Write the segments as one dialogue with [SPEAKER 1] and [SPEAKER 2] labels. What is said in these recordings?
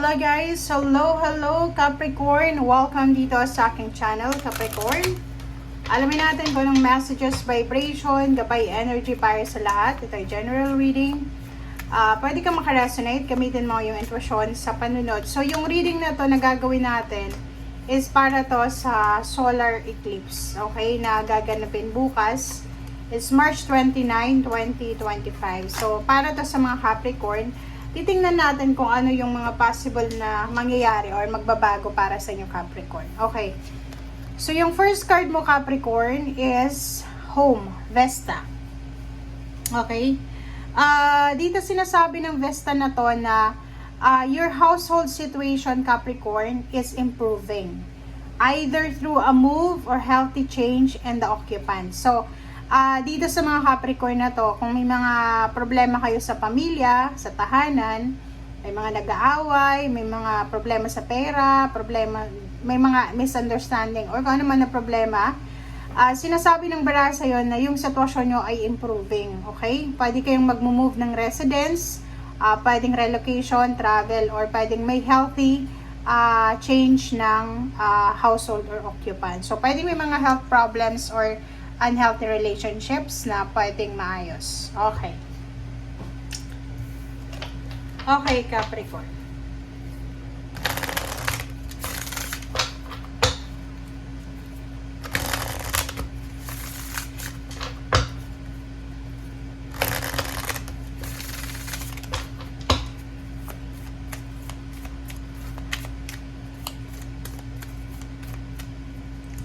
[SPEAKER 1] Hello guys! Hello Capricorn! Welcome dito sa aking channel, Capricorn. Alamin natin kung anong messages, vibration, gabay energy para sa lahat. Ito ay general reading. Pwede kang makaresonate, gamitin mo yung intuition sa panunod. So yung reading na to na gagawin natin is para to sa solar eclipse. Okay? Na gaganapin bukas is March 29, 2025. So para to sa mga Capricorn, titingnan natin kung ano yung mga possible na mangyayari or magbabago para sa inyo, Capricorn. Okay. So, yung first card mo, Capricorn, is Home, Vesta. Okay. Dito sinasabi ng Vesta na to na your household situation, Capricorn, is improving. Either through a move or healthy change in the occupant. So, dito sa mga Capricorn na to, kung may mga problema kayo sa pamilya, sa tahanan, may mga nag-aaway, may mga problema sa pera, may mga misunderstanding, or kung ano man na problema, sinasabi ng barasa yon na yung sitwasyon nyo ay improving, okay? Pwede kayong mag-move ng residence, pwedeng relocation, travel, or pwedeng may healthy change ng household or occupant. So, pwedeng may mga health problems or unhealthy relationships na pwedeng maayos. Okay. Okay, Capricorn.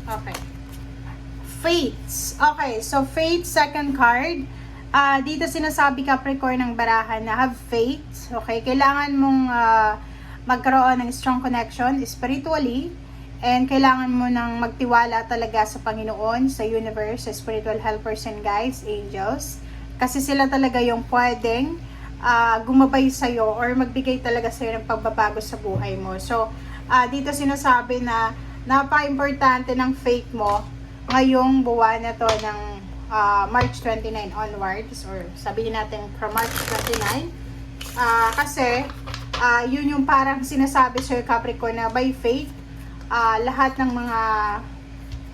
[SPEAKER 1] Okay. Fates. Okay, so Fate, second card. Dito sinasabi, Capricorn, ng barahan na have faith. Okay, kailangan mong magkaroon ng strong connection spiritually, and kailangan mo nang magtiwala talaga sa Panginoon, sa universe, sa spiritual helpers and guides, angels. Kasi sila talaga yung pwedeng gumabay sa'yo or magbigay talaga sa'yo ng pagbabago sa buhay mo. So, dito sinasabi na napaka-importante ng faith mo ngayong buwan na to ng March 29 onwards, or sabihin natin from March 29, kasi yun yung parang sinasabi sa'yo, Capricorn, na by faith, lahat ng mga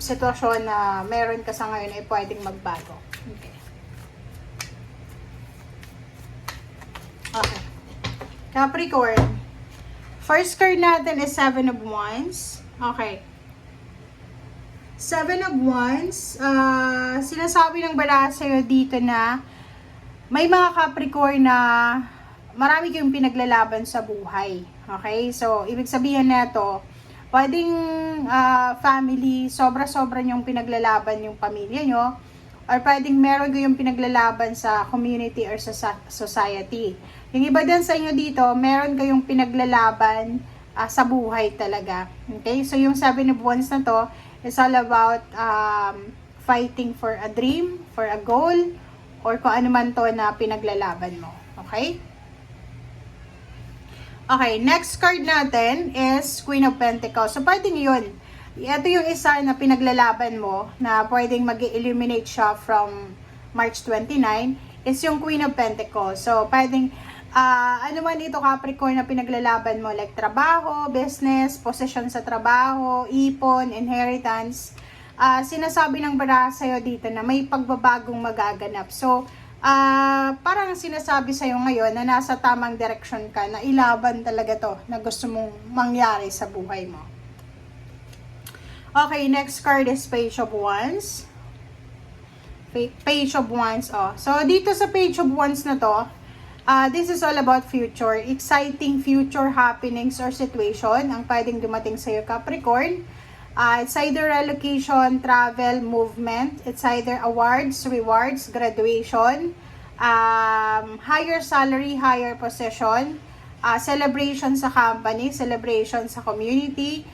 [SPEAKER 1] sitwasyon na meron ka sa ngayon ay pwedeng magbago. Okay. Okay. Capricorn, first card natin is Seven of Wands. Okay. Seven of Wands, sinasabi ng baraha sa'yo dito na may mga Capricorn na marami kayong pinaglalaban sa buhay. Okay? So, ibig sabihin na to, pwedeng family, sobra-sobra nyong pinaglalaban yung pamilya nyo, or pwedeng meron kayong pinaglalaban sa community or sa society. Yung iba din sa inyo dito, meron kayong pinaglalaban sa buhay talaga. Okay? So, yung Seven of Wands na to, it's all about fighting for a dream, for a goal, or kung ano man to na pinaglalaban mo. Okay? Okay, next card natin is Queen of Pentacles. So, pwedeng yun. Ito yung isa na pinaglalaban mo na pwedeng mag-eliminate siya from March 29 is yung Queen of Pentacles. So, pwedeng ano man ito, Capricorn, na pinaglalaban mo, like trabaho, business, possession sa trabaho, ipon, inheritance, sinasabi ng baraha sa'yo dito na may pagbabagong magaganap. So, parang sinasabi sa'yo ngayon na nasa tamang direction ka, na ilaban talaga to na gusto mong mangyari sa buhay mo. Okay, next card is Page of Wands. Page of Wands, oh. So, dito sa Page of Wands na to, this is all about future, exciting future happenings or situation ang pwedeng dumating sa iyo, Capricorn. It's either relocation, travel, movement. It's either awards, rewards, graduation, higher salary, higher position, celebration sa company, celebration sa community.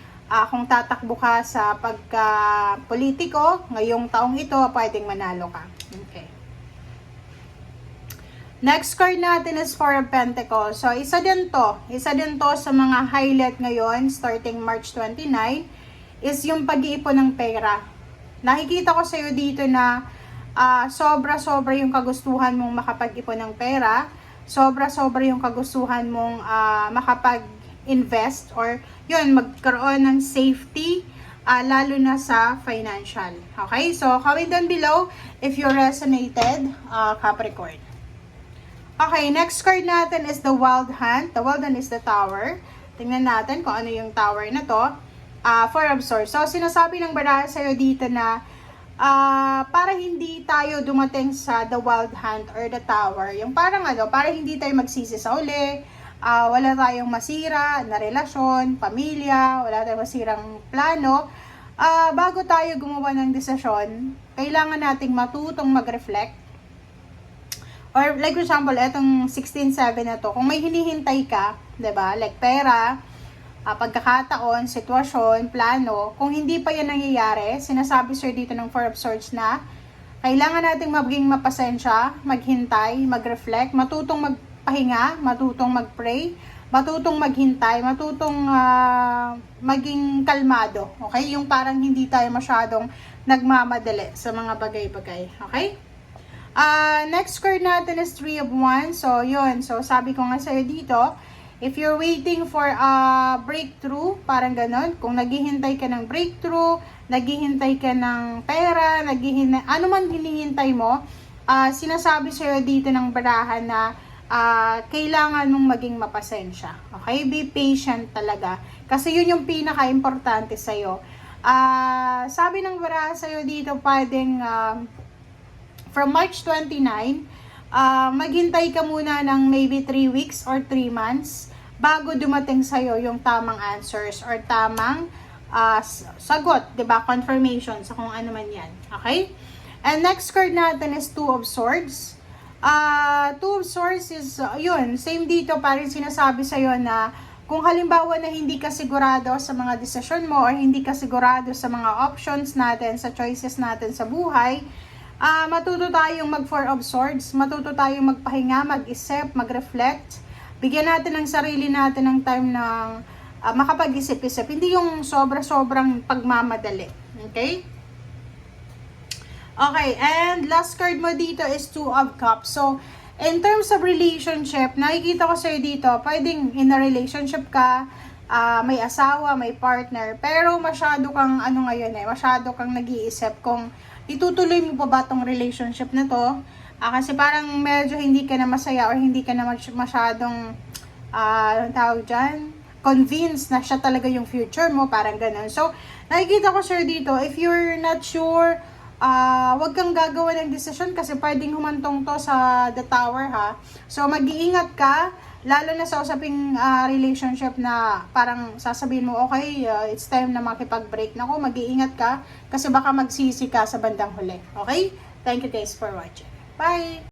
[SPEAKER 1] Kung tatakbo ka sa pagka-politiko, ngayong taong ito, pwedeng manalo ka. Okay. Next card natin is Four of Pentacles. So, isa din to sa mga highlight ngayon, starting March 29, is yung pag-iipon ng pera. Nakikita ko sa iyo dito na sobra-sobra yung kagustuhan mong makapag-ipon ng pera. Sobra-sobra yung kagustuhan mong invest or yun, magkaroon ng safety, lalo na sa financial. Okay? So, comment down below if you resonated, Capricorn. Okay, next card natin is the Wild Hunt. The Wild Hunt is the Tower. Tingnan natin kung ano yung tower na to. Four of Swords. So, sinasabi ng baraha sa'yo dito na para hindi tayo dumating sa the Wild Hunt or the Tower. Yung parang para hindi tayo magsisi sa uli. Wala tayong masira na relasyon, pamilya, wala tayong masirang plano. Bago tayo gumawa ng desisyon, kailangan nating matutong mag-reflect. Or like for example, etong 16-7 na to, kung may hinihintay ka, 'di ba? Like pera, pagkakataon, sitwasyon, plano, kung hindi pa 'yan nangyayari, sinasabi sir dito ng Four of Swords na kailangan nating maging mapasensya, maghintay, mag-reflect, matutong magpahinga, matutong mag-pray, matutong maghintay, matutong maging kalmado. Okay? Yung parang hindi tayo masyadong nagmamadali sa mga bagay-bagay. Okay? Next card natin is Three of Wands. So, yun. So, sabi ko nga sa'yo dito, if you're waiting for a breakthrough, parang ganon, kung naghihintay ka ng breakthrough, naghihintay ka ng pera, ano man hinihintay mo, sinasabi sa'yo dito ng barahan na kailangan mong maging mapasensya. Okay? Be patient talaga. Kasi yun yung pinaka-importante sa'yo. Sabi ng barahan sa'yo dito, pwedeng from March 29, maghintay ka muna ng maybe 3 weeks or 3 months bago dumating sa'yo yung tamang answers or tamang sagot, 'di ba? Confirmation sa kung ano man 'yan. Okay? And next card natin is Two of Swords. Two of Swords is yun, same dito, parang sinasabi sa'yo na kung halimbawa na hindi ka sigurado sa mga desisyon mo or hindi ka sigurado sa mga options natin, sa choices natin sa buhay, matuto tayong mag Four of Swords, matuto tayong magpahinga, mag-isip, mag-reflect. Bigyan natin ng sarili natin ng time ng makapag-isip-isip. Hindi yung sobra-sobrang pagmamadali. Okay? Okay, and last card mo dito is Two of Cups. So, in terms of relationship, nakikita ko sa'yo dito, pwedeng in a relationship ka, may asawa, may partner, pero masyado kang, masyado kang nag-iisip kung itutuloy mo pa ba tong relationship na to? Kasi parang medyo hindi ka na masaya or hindi ka na masyadong, tawag dyan, convinced na siya talaga yung future mo, parang ganun. So, nakikita ko sir dito, if you're not sure, wag kang gagawa ng decision kasi pwedeng humantong to sa the Tower, ha? So, mag-iingat ka, lalo na sa usaping relationship na parang sasabihin mo, okay, it's time na makipag-break na ako, mag-iingat ka kasi baka magsisi ka sa bandang huli. Okay? Thank you guys for watching. Bye!